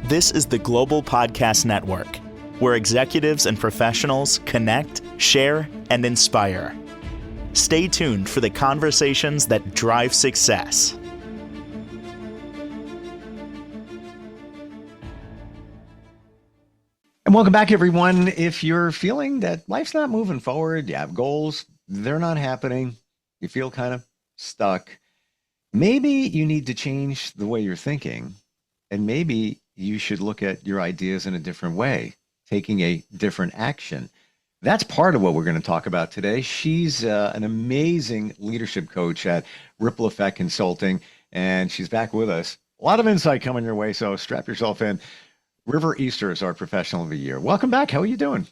This is the Global Podcast Network, where executives and professionals connect, share, and inspire. Stay tuned for the conversations that drive success. And welcome back, everyone. If you're feeling that life's not moving forward, you have goals, they're not happening, you feel kind of stuck, maybe you need to change the way you're thinking, and maybe you should look at your ideas in a different way, taking a different action. That's part of what we're going to talk about today. She's an amazing leadership coach at Ripple Effect Consulting, and she's back with us. A lot of insight coming your way, so strap yourself in. River Easter is our professional of the year. Welcome back. How are you doing?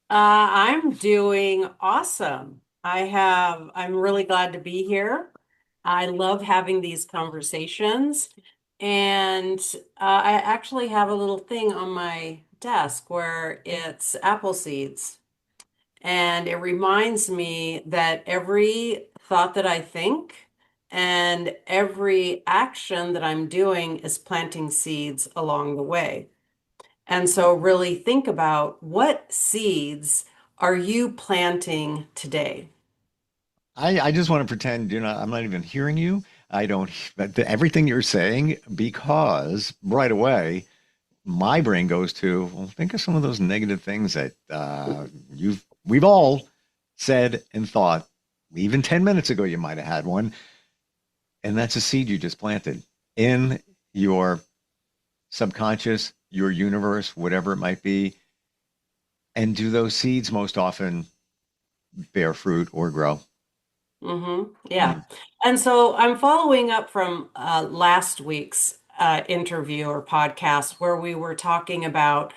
I'm doing awesome. I'm really glad to be here. I love having these conversations. And I actually have a little thing on my desk where it's apple seeds. And it reminds me that every thought that I think and every action that I'm doing is planting seeds along the way. And so really think about what seeds are you planting today? I just want to pretend I'm not even hearing you. I don't, but everything you're saying, because right away, my brain goes to, well, think of some of those negative things that we've all said and thought. Even 10 minutes ago, you might have had one. And that's a seed you just planted in your subconscious, your universe, whatever it might be. And do those seeds most often bear fruit or grow? Yeah. And so I'm following up from last week's interview or podcast where we were talking about,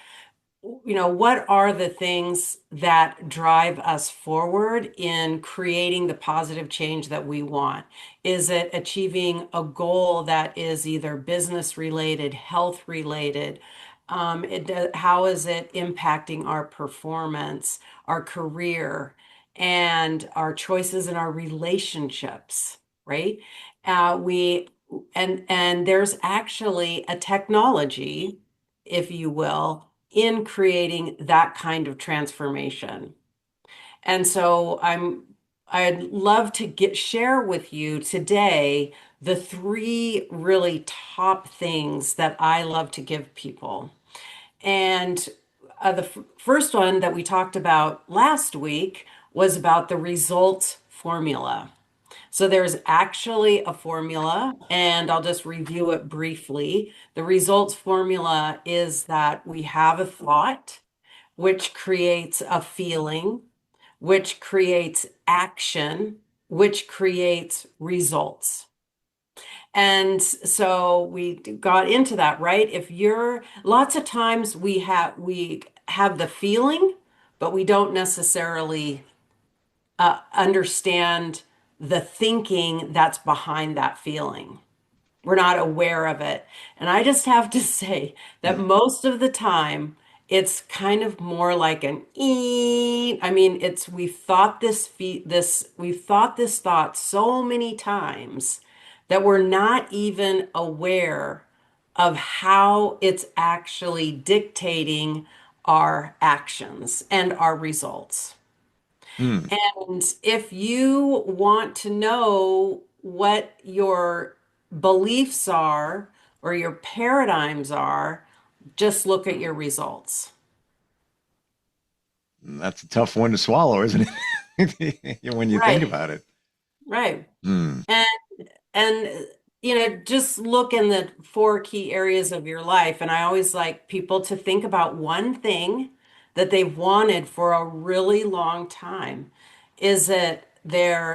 what are the things that drive us forward in creating the positive change that we want? Is it achieving a goal that is either business related, health related? How is it impacting our performance, our career, and our choices in our relationships, right? We and there's actually a technology, if you will, in creating that kind of transformation. And so I'd love to share with you today the three really top things that I love to give people. And the first one that we talked about last week was about the results formula. So there's actually a formula, and I'll just review it briefly. The results formula is that we have a thought, which creates a feeling, which creates action, which creates results. And so we got into that, right? If you're lots of times we have the feeling, but we don't necessarily understand the thinking that's behind that feeling. We're not aware of it. And I just have to say that most of the time, it's kind of more like an ee. I mean, it's we've thought this thought so many times that we're not even aware of how it's actually dictating our actions and our results. Hmm. And if you want to know what your beliefs are or your paradigms are, just look at your results. That's a tough one to swallow, isn't it? When you think Right, about it. right. Hmm. And and just look in the four key areas of your life. And I always like people to think about one thing that they've wanted for a really long time. Is it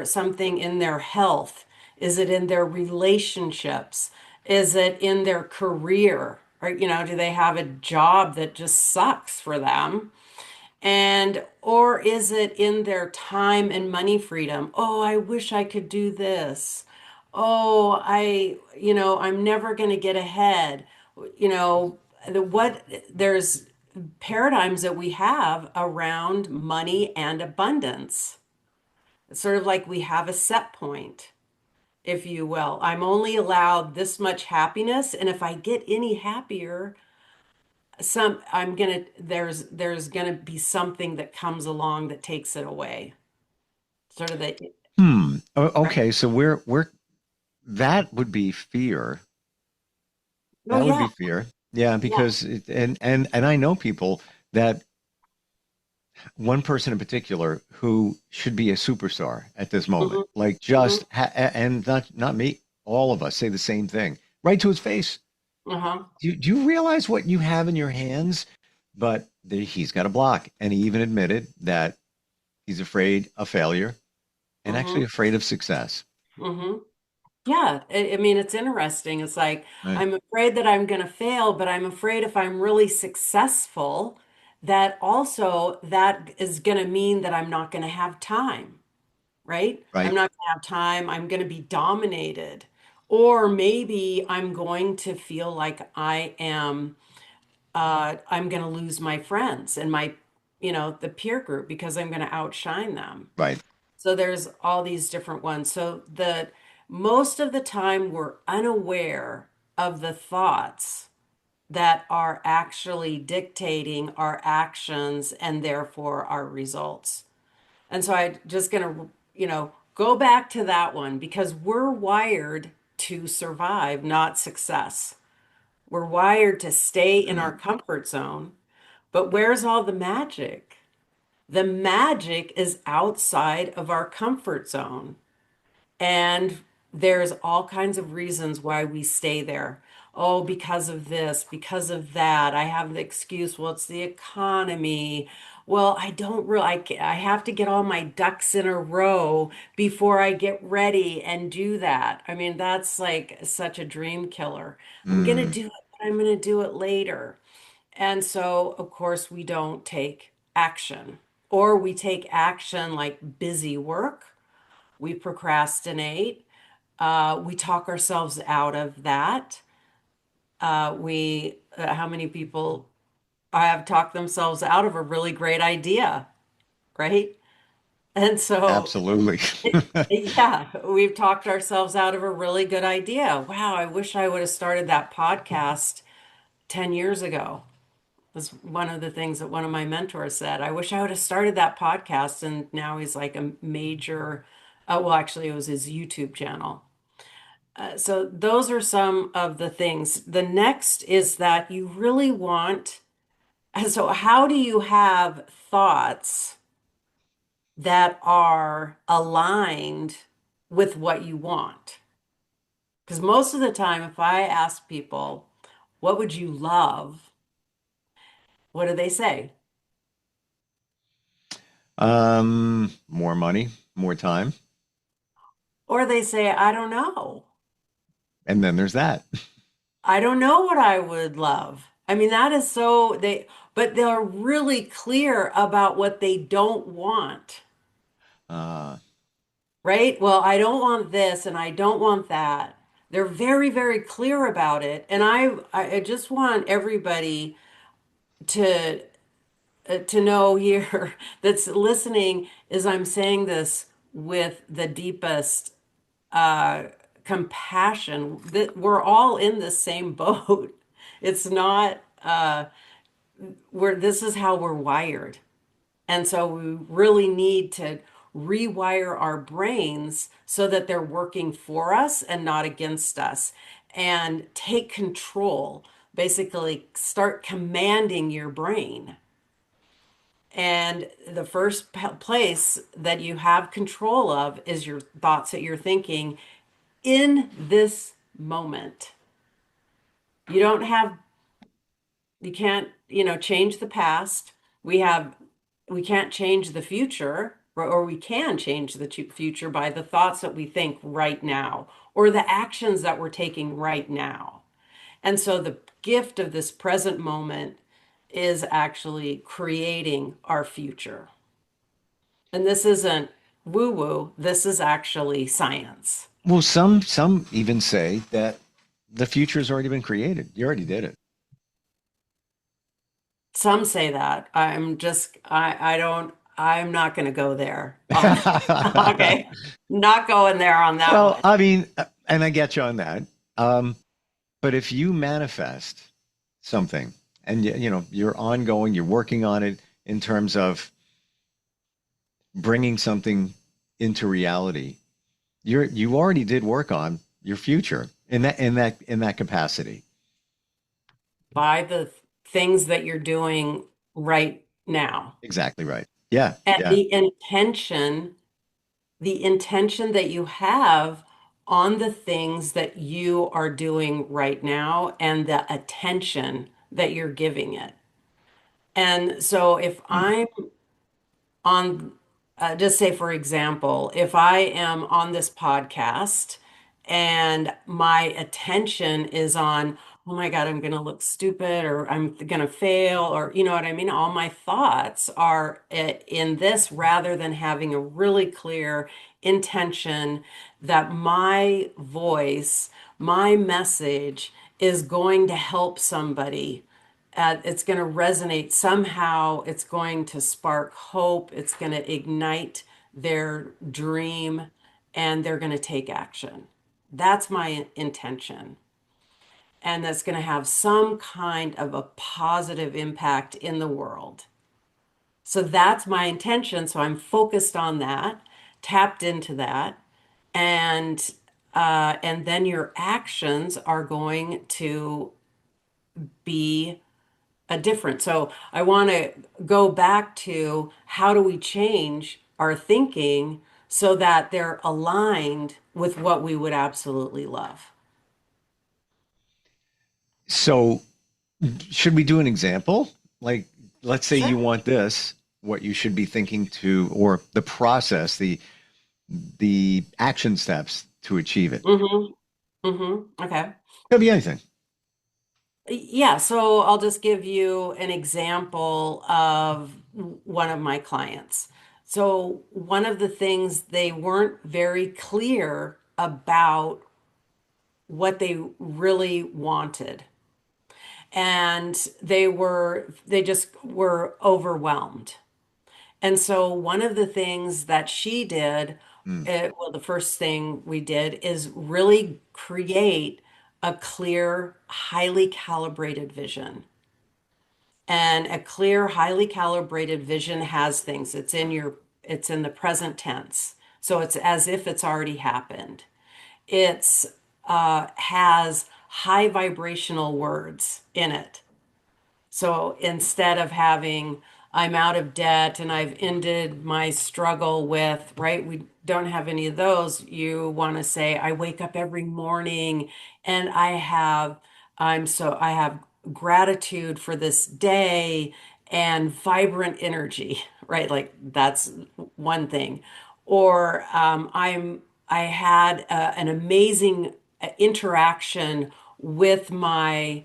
something in their health? Is it in their relationships? Is it in their career? Or, do they have a job that just sucks for them? Or is it in their time and money freedom? Oh, I wish I could do this. Oh, I'm never going to get ahead. You know, there's paradigms that we have around money and abundance. It's sort of like we have a set point, if you will. I'm only allowed this much happiness, and if I get any happier, there's gonna be something that comes along that takes it away. Sort of the Okay, so we're that would be fear. oh That would yeah, be fear. Yeah, yeah. because and I know people that one person in particular who should be a superstar at this moment, Hmm. like Hmm. just and not me, all of us say the same thing right to his face. Uh-huh. Do you realize what you have in your hands? But he's got a block, and he even admitted that he's afraid of failure and actually Hmm. afraid of success. Hmm. Yeah, I mean, it's interesting. It's like Right, I'm afraid that I'm going to fail, but I'm afraid if I'm really successful, that also that is going to mean that I'm not going to have time, right? I'm right, not going to have time. I'm going to be dominated. Or maybe I'm going to feel like I'm going to lose my friends and the peer group because I'm going to outshine them. right. So there's all these different ones. So the most of the time we're unaware of the thoughts that are actually dictating our actions and therefore our results. And so I just gonna, go back to that one because we're wired to survive, not success. We're wired to stay in our Mm, comfort zone. But where's all the magic? The magic is outside of our comfort zone. And there's all kinds of reasons why we stay there. Oh, because of this, because of that. I have the excuse, well, it's the economy. Well, I don't really, I have to get all my ducks in a row before I get ready and do that. I mean, that's like such a dream killer. I'm going to mm, do it, but I'm going to do it later. And so, of course, we don't take action, or we take action like busy work. We procrastinate. We talk ourselves out of that. How many people have talked themselves out of a really great idea, right? And so, absolutely. yeah, we've talked ourselves out of a really good idea. Wow, I wish I would have started that podcast 10 years ago. Was one of the things that one of my mentors said. I wish I would have started that podcast. And now he's like a major, well, actually, it was his YouTube channel. So those are some of the things. The next is that you really want, so how do you have thoughts that are aligned with what you want? Because most of the time, if I ask people, what would you love? What do they say? More money, more time, Or they say, I don't know. and then there's that. I don't know what I would love. I mean, that is so but they're really clear about what they don't want. Uh, Right? Well, I don't want this and I don't want that. They're very, very clear about it. And I just want everybody to to know here that's listening is I'm saying this with the deepest uh, compassion that we're all in the same boat. It's not this is how we're wired. And so we really need to rewire our brains so that they're working for us and not against us and take control. Basically, start commanding your brain. And the first place that you have control of is your thoughts that you're thinking in this moment. You don't have you can't, change the past. We can't change the future, or we can change the future by the thoughts that we think right now or the actions that we're taking right now. And so the gift of this present moment is actually creating our future. And this isn't woo woo, this is actually science. well, some even say that the future's already been created. You already did it. Some say that. I don't, I'm not going to go there. Okay. Not going there on that Well, one. I mean, and I get you on that. Um, but if you manifest something and you're ongoing, you're working on it in terms of bringing something into reality. You already did work on your future in that capacity. By the things that you're doing right now. Exactly right. Yeah, And yeah. the intention that you have on the things that you are doing right now and the attention that you're giving it. And so if Mm. I'm on, just say, for example, if I am on this podcast and my attention is on, oh my God, I'm going to look stupid or I'm going to fail, or you know what I mean? All my thoughts are in this rather than having a really clear intention that my voice, my message is going to help somebody, it's going to resonate somehow. It's going to spark hope. It's going to ignite their dream, and they're going to take action. That's my intention. And that's going to have some kind of a positive impact in the world. So that's my intention. So I'm focused on that, tapped into that, and and then your actions are going to be a different. So I want to go back to how do we change our thinking so that they're aligned with what we would absolutely love. So should we do an example? Like, let's say Sure. you want this, what you should be thinking to, or the process, the action steps to achieve it. Mm-hmm. Mm-hmm. Okay. Could be anything. Yeah, so I'll just give you an example of one of my clients. So one of the things, they weren't very clear about what they really wanted. And they just were overwhelmed. And so one of the things that she did, Mm. well, the first thing we did is really create a clear, highly calibrated vision. And a clear, highly calibrated vision has things. It's in the present tense. So it's as if it's already happened. It's has high vibrational words in it. So instead of having, I'm out of debt and I've ended my struggle with, right? We don't have any of those. You want to say, I wake up every morning and I have gratitude for this day and vibrant energy, right? Like that's one thing. Or I had an amazing interaction with my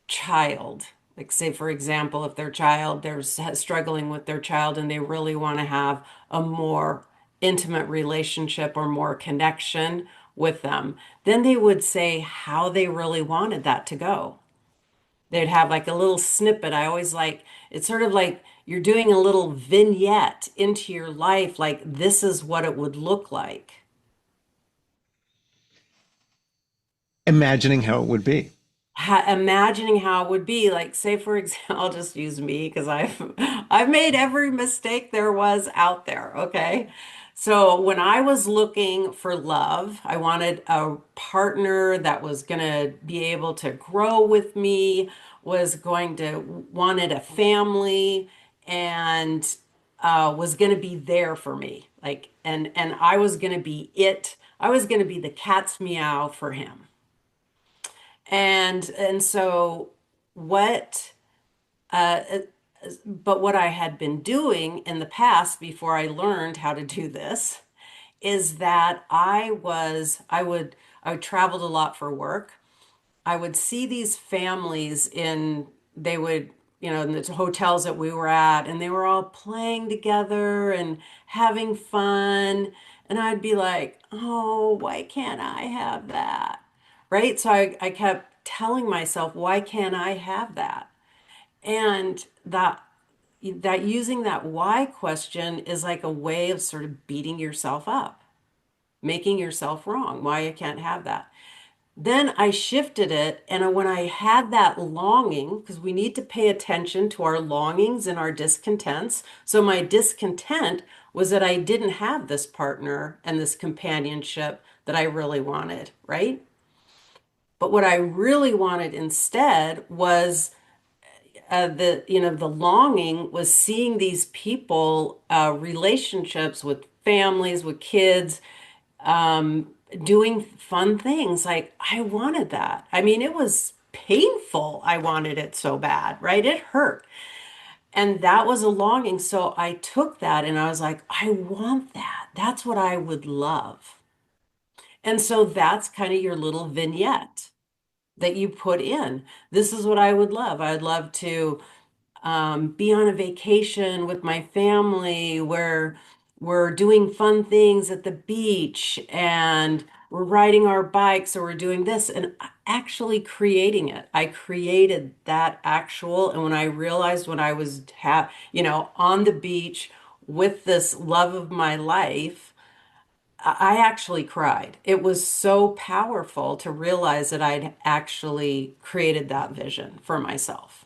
child. Like, say, for example, if their child, they're struggling with their child and they really want to have a more intimate relationship or more connection with them, then they would say how they really wanted that to go. They'd have like a little snippet. I always like, it's sort of like you're doing a little vignette into your life, like this is what it would look like. Imagining how it would be. Imagining how it would be, like, say for example, I'll just use me because I've made every mistake there was out there. Okay, so when I was looking for love, I wanted a partner that was going to be able to grow with me, was going to wanted a family, and was going to be there for me, like, and I was going to be it. I was going to be the cat's meow for him. And so what uh but what I had been doing in the past before I learned how to do this is that I would traveled a lot for work. I would see these families they would, in the hotels that we were at, and they were all playing together and having fun. And I'd be like, oh, why can't I have that? Right? So I kept telling myself, why can't I have that? And that using that why question is like a way of sort of beating yourself up, making yourself wrong, why you can't have that. Then I shifted it, and when I had that longing, because we need to pay attention to our longings and our discontents. So my discontent was that I didn't have this partner and this companionship that I really wanted, right? But what I really wanted instead was the longing was seeing these people, relationships with families, with kids, um, doing fun things. Like I wanted that. I mean, it was painful. I wanted it so bad, right? It hurt. And that was a longing. So I took that and I was like, I want that. That's what I would love. And so that's kind of your little vignette that you put in. This is what I would love. I'd love to be on a vacation with my family where we're doing fun things at the beach and we're riding our bikes or we're doing this and actually creating it. I created that actual, and when I realized when I was on the beach with this love of my life, I actually cried. It was so powerful to realize that I'd actually created that vision for myself.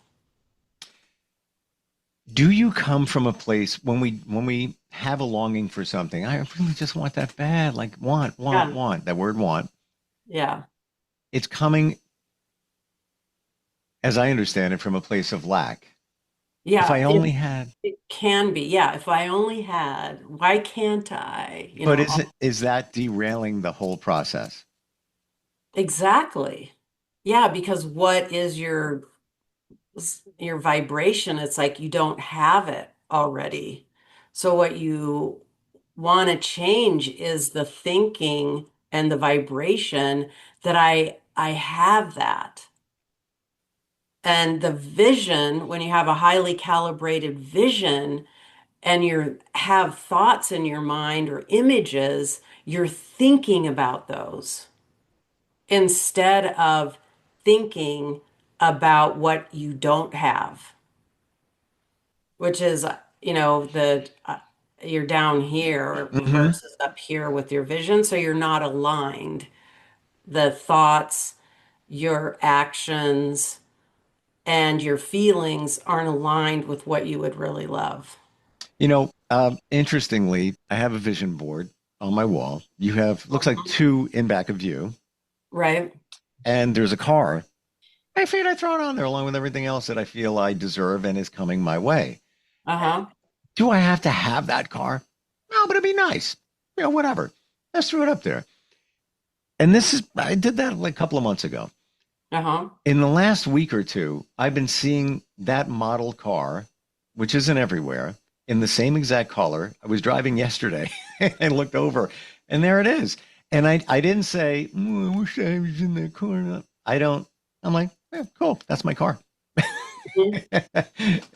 Do you come from a place when we have a longing for something? I really just want that bad, like Yeah. want. That word want. Yeah. It's coming, as I understand it, from a place of lack. If Yeah, I only had, it can be. Yeah, if I only had, why can't I? but is that derailing the whole process? Exactly. Yeah, because what is your vibration? It's like you don't have it already. So what you want to change is the thinking and the vibration that I have that. And the vision, when you have a highly calibrated vision, and you have thoughts in your mind or images, you're thinking about those instead of thinking about what you don't have, which is, you're down here Hmm. versus up here with your vision. So you're not aligned. The thoughts, your actions, and your feelings aren't aligned with what you would really love. Interestingly, I have a vision board on my wall. You have, looks like two in back of you, Right? and there's a car. I figured I'd throw it on there along with everything else that I feel I deserve and is coming my way. Uh-huh. Do I have to have that car? No, but it'd be nice. Whatever. Let's throw it up there. And I did that like a couple of months ago. Uh-huh. In the last week or two, I've been seeing that model car, which isn't everywhere, in the same exact color. I was driving yesterday and looked over, and there it is. And I didn't say, I wish I was in that car. I don't, I'm like, yeah, cool. That's my car. Mhm.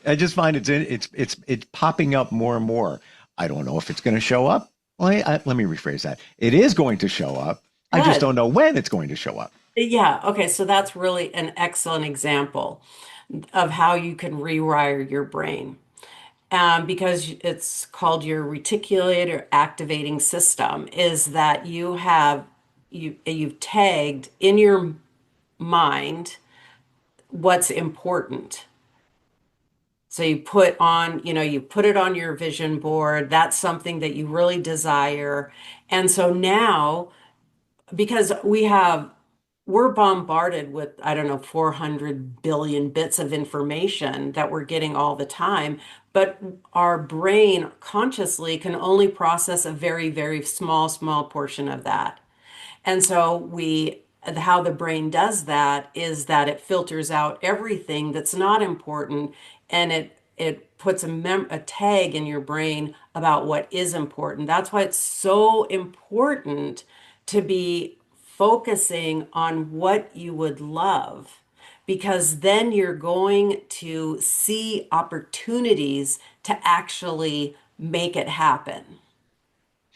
I just find it's popping up more and more. I don't know if it's going to show up. Well, let me rephrase that. It is going to show up. I just Good. don't know when it's going to show up. Yeah, okay, so that's really an excellent example of how you can rewire your brain. Because it's called your reticular activating system, is that you've tagged in your mind what's important. So you put it on your vision board. That's something that you really desire. And so now, because we're bombarded with, I don't know, 400 billion bits of information that we're getting all the time, but our brain consciously can only process a very, very small portion of that. And so how the brain does that is that it filters out everything that's not important, and it puts a tag in your brain about what is important. That's why it's so important to be focusing on what you would love, because then you're going to see opportunities to actually make it happen.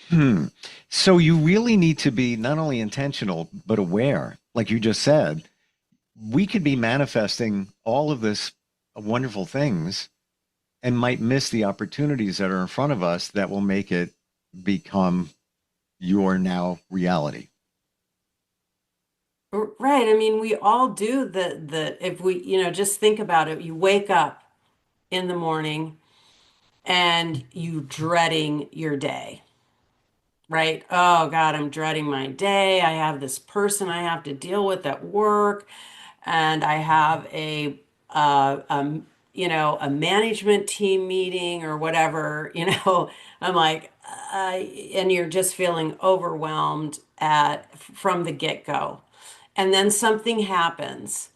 Hmm. So you really need to be not only intentional, but aware. Like you just said, we could be manifesting all of this wonderful things and might miss the opportunities that are in front of us that will make it become your now reality. Right. I mean, we all do if we, just think about it, you wake up in the morning and you dreading your day, right? Oh God, I'm dreading my day. I have this person I have to deal with at work, and I have a management team meeting or whatever, I'm like, and you're just feeling overwhelmed from the get-go. And then something happens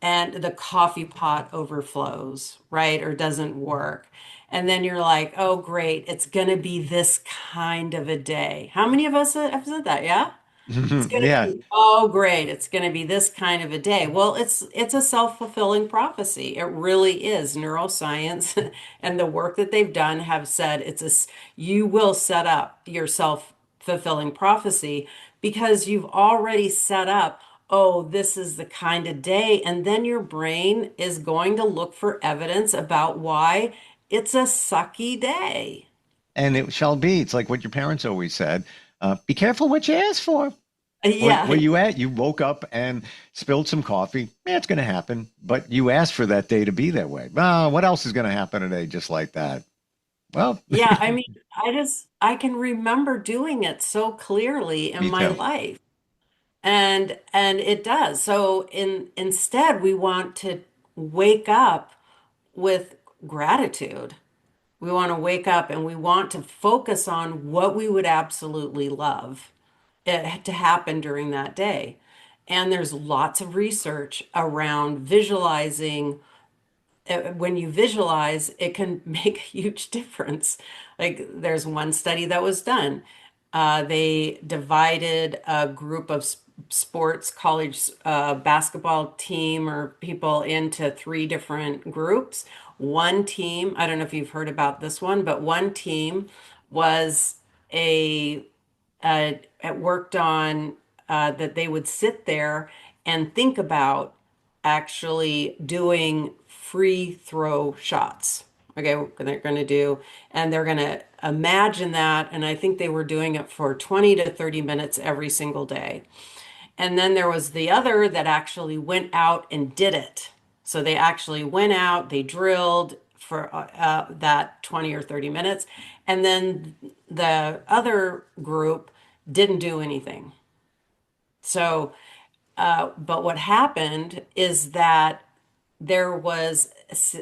and the coffee pot overflows, right? Or doesn't work. And then you're like, oh, great, it's going to be this kind of a day. How many of us have said that? Yeah? It's going to Yeah. be, oh, great, it's going to be this kind of a day. Well, it's a self-fulfilling prophecy. It really is. Neuroscience and the work that they've done have said you will set up your self-fulfilling prophecy because you've already set up, oh, this is the kind of day, and then your brain is going to look for evidence about why it's a sucky day. And it shall be. It's like what your parents always said. Be careful what you ask for. Where Yeah. you at? You woke up and spilled some coffee. Yeah, it's going to happen. But you asked for that day to be that way. What else is going to happen today just like that? Well, Yeah, I mean, I can remember doing it so clearly in me my too. life. And it does. So instead we want to wake up with gratitude. We want to wake up and we want to focus on what we would absolutely love it to happen during that day. And there's lots of research around visualizing. When you visualize, it can make a huge difference. Like there's one study that was done. They divided a group of sports college basketball team or people into three different groups. One team, I don't know if you've heard about this one, but one team was a it worked on that they would sit there and think about actually doing free throw shots. Okay, they're going to do, and they're going to imagine that. And I think they were doing it for 20 to 30 minutes every single day. And then there was the other that actually went out and did it. So they actually went out, they drilled for that 20 or 30 minutes. And then the other group didn't do anything. So, but what happened is that there was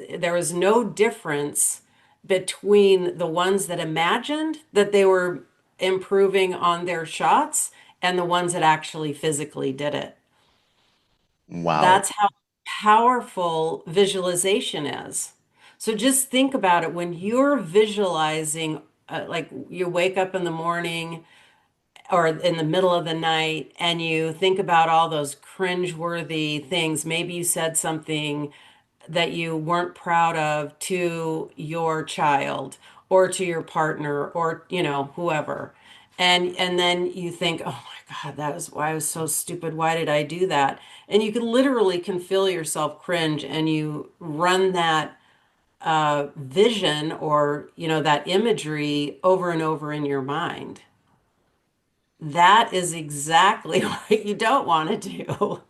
there was no difference between the ones that imagined that they were improving on their shots and the ones that actually physically did it. Wow. That's how powerful visualization is. So just think about it when you're visualizing, like you wake up in the morning or in the middle of the night and you think about all those cringe-worthy things. Maybe you said something that you weren't proud of to your child or to your partner or whoever, and then you think, oh my God, that was why I was so stupid, why did I do that? And you can feel yourself cringe, and you run that vision or that imagery over and over in your mind. That is exactly what you don't want to do.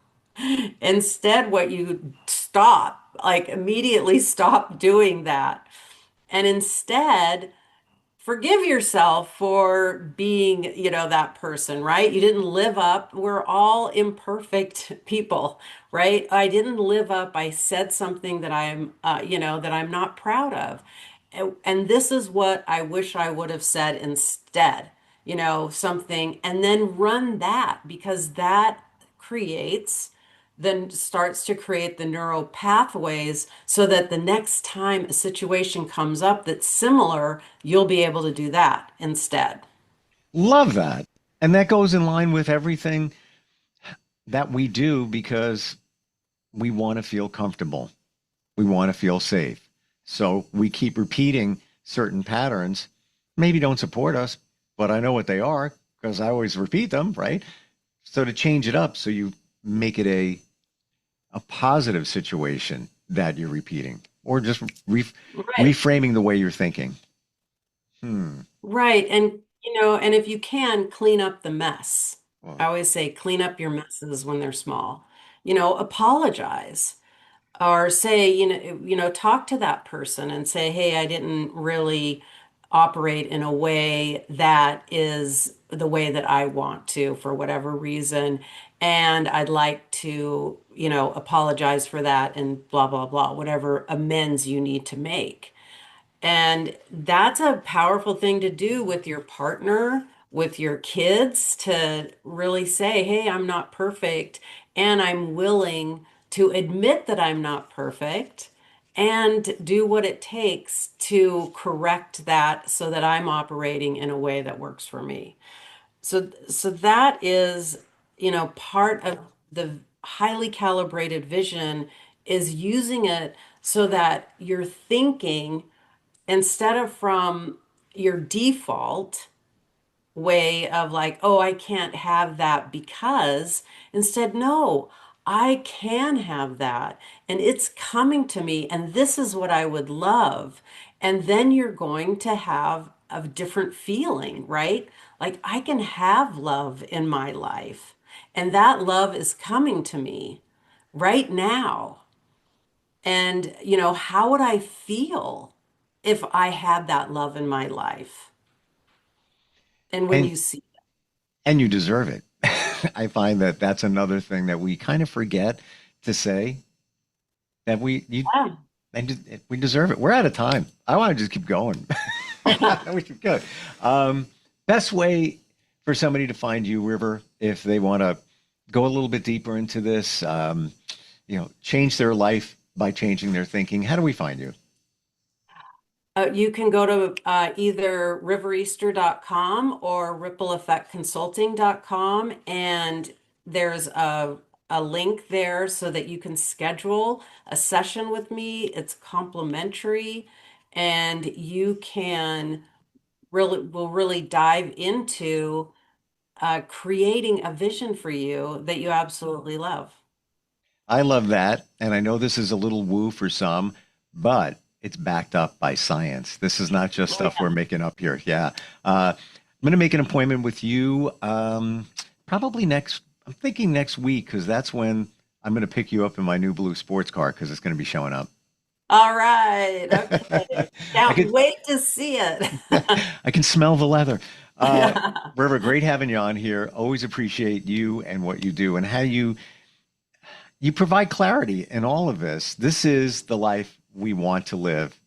Instead, what you stop, like immediately stop doing that. And instead, forgive yourself for being, that person, right? You didn't live up. We're all imperfect people, right? I didn't live up. I said something that that I'm not proud of. And this is what I wish I would have said instead, something, and then run that because that creates then starts to create the neural pathways so that the next time a situation comes up that's similar, you'll be able to do that instead. Love that. And that goes in line with everything that we do because we want to feel comfortable. We want to feel safe. So we keep repeating certain patterns. Maybe don't support us, but I know what they are because I always repeat them, right? So to change it up so you make it a positive situation that you're repeating or just Right. reframing the way you're thinking. Hmm. Right. And, and if you can, clean up the mess. Well, I always say clean up your messes when they're small. Apologize or say, talk to that person and say, hey, I didn't really operate in a way that is the way that I want to for whatever reason. And I'd like to, apologize for that and blah, blah, blah, whatever amends you need to make. And that's a powerful thing to do with your partner, with your kids, to really say, hey, I'm not perfect, and I'm willing to admit that I'm not perfect and do what it takes to correct that so that I'm operating in a way that works for me. So that is, part of the highly calibrated vision is using it so that you're thinking instead of from your default way of like, oh, I can't have that because, instead, no, I can have that and it's coming to me and this is what I would love. And then you're going to have a different feeling, right? Like I can have love in my life and that love is coming to me right now. And, how would I feel if I had that love in my life? And when and you see, and you deserve it. I find that that's another thing that we kind of forget to say that yeah. we deserve it. We're out of time. I want to just keep going. We should go. Best way for somebody to find you, River, if they want to go a little bit deeper into this, change their life by changing their thinking. How do we find you? You can go to either rivereaster.com or rippleeffectconsulting.com, and there's a link there so that you can schedule a session with me. It's complimentary, and you can will really dive into creating a vision for you that you absolutely love. I love that. And I know this is a little woo for some, but it's backed up by science. This is not just Oh, stuff yeah. we're making up here. Yeah. I'm going to make an appointment with you probably I'm thinking next week because that's when I'm going to pick you up in my new blue sports car because it's going to be showing up. All right. Okay. I Can't could, wait to see it. I can smell the leather. River, great having you on here. Always appreciate you and what you do and how you provide clarity in all of this. This is the life we want to live.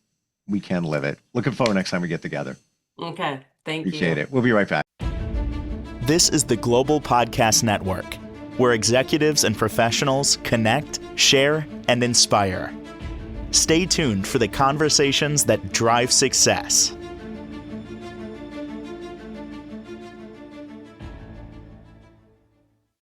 We can live it. Looking forward next time we get together. Okay. Thank Appreciate you. it. We'll be right back. This is the Global Podcast Network, where executives and professionals connect, share, and inspire. Stay tuned for the conversations that drive success.